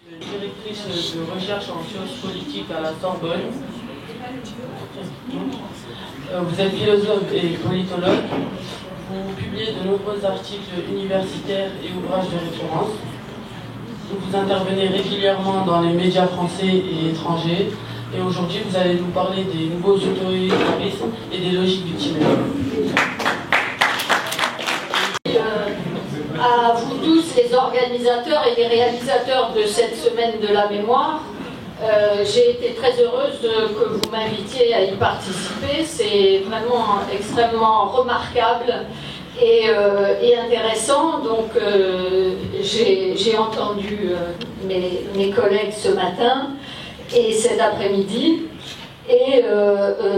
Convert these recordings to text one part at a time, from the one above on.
Directrice de recherche en sciences politiques à la Sorbonne. Vous êtes philosophe et politologue. Vous publiez de nombreux articles universitaires et ouvrages de référence. Vous intervenez régulièrement dans les médias français et étrangers. Et aujourd'hui, vous allez nous parler des nouveaux autoritarismes et des logiques victimaires. À vous tous, les organisateurs et les réalisateurs de cette semaine de la mémoire, j'ai été très heureuse que vous m'invitiez à y participer. C'est vraiment extrêmement remarquable et intéressant. Donc j'ai entendu mes collègues ce matin et cet après-midi. Et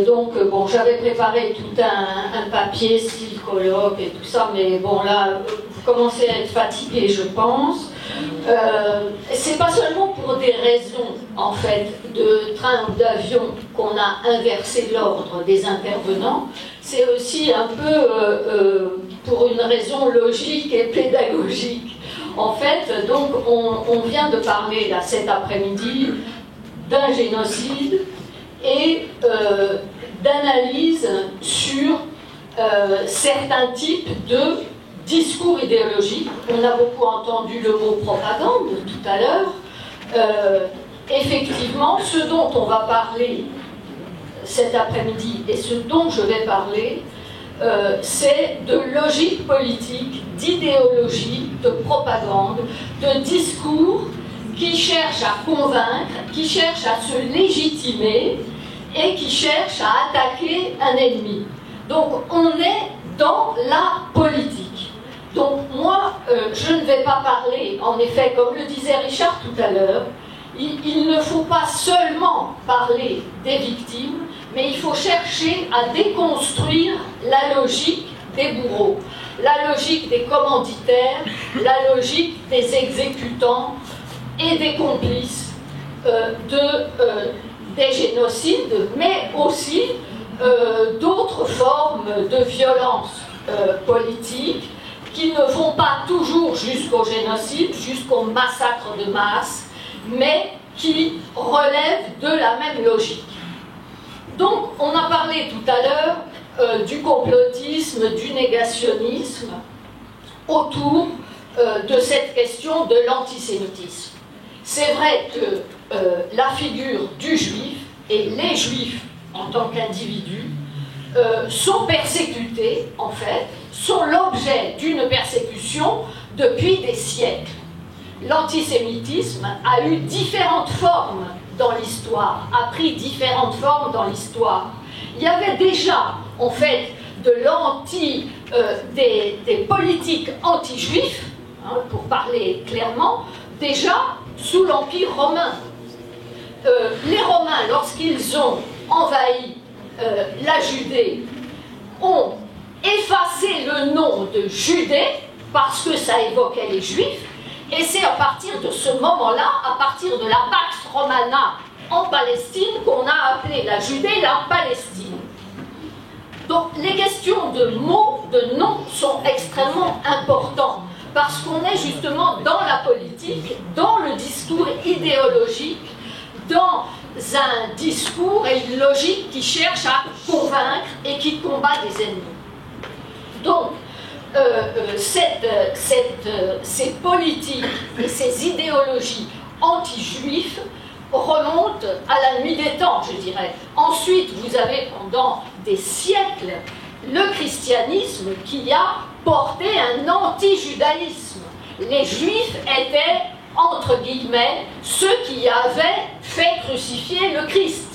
donc, bon, j'avais préparé tout un papier, style colloque et tout ça, mais bon, là, vous commencez à être fatigué, je pense. C'est pas seulement pour des raisons, en fait, de train ou d'avion qu'on a inversé l'ordre des intervenants, c'est aussi un peu pour une raison logique et pédagogique. En fait, donc, on vient de parler, là, cet après-midi, d'un génocide et d'analyse sur certains types de discours idéologiques. On a beaucoup entendu le mot propagande tout à l'heure. Effectivement, ce dont on va parler cet après-midi et ce dont je vais parler, c'est de logique politique, d'idéologie, de propagande, de discours qui cherche à convaincre, qui cherche à se légitimer et qui cherche à attaquer un ennemi. Donc on est dans la politique. Donc moi, je ne vais pas parler, en effet, comme le disait Richard tout à l'heure, il ne faut pas seulement parler des victimes, mais il faut chercher à déconstruire la logique des bourreaux, la logique des commanditaires, la logique des exécutants, et des complices des génocides, mais aussi d'autres formes de violence politique qui ne vont pas toujours jusqu'au génocide, jusqu'au massacre de masse, mais qui relèvent de la même logique. Donc, on a parlé tout à l'heure du complotisme, du négationnisme autour de cette question de l'antisémitisme. C'est vrai que la figure du juif et les juifs en tant qu'individus sont persécutés, en fait, sont l'objet d'une persécution depuis des siècles. L'antisémitisme a eu différentes formes dans l'histoire, a pris différentes formes dans l'histoire. Il y avait déjà, en fait, des politiques anti-juifs, hein, pour parler clairement, déjà sous l'Empire romain. Les Romains, lorsqu'ils ont envahi la Judée, ont effacé le nom de Judée parce que ça évoquait les Juifs, et c'est à partir de ce moment-là, à partir de la Pax Romana en Palestine, qu'on a appelé la Judée la Palestine. Donc les questions de mots, de noms sont extrêmement importantes, parce qu'on est justement dans la politique, dans le discours idéologique, dans un discours et une logique qui cherche à convaincre et qui combat des ennemis. Donc, ces politiques et ces idéologies anti-juifs remontent à la nuit des temps, je dirais. Ensuite, vous avez pendant des siècles le christianisme qui a porté un anti-judaïsme. Les juifs étaient, entre guillemets, ceux qui avaient fait crucifier le Christ.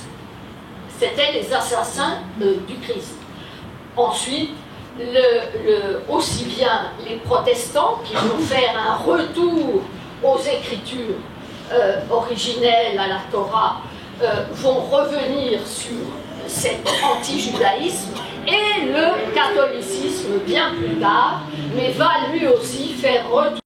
C'était les assassins du Christ. Ensuite, aussi bien les protestants qui vont faire un retour aux écritures originelles à la Torah vont revenir sur cet anti-judaïsme, et le catholicisme bien plus tard, mais va lui aussi faire retour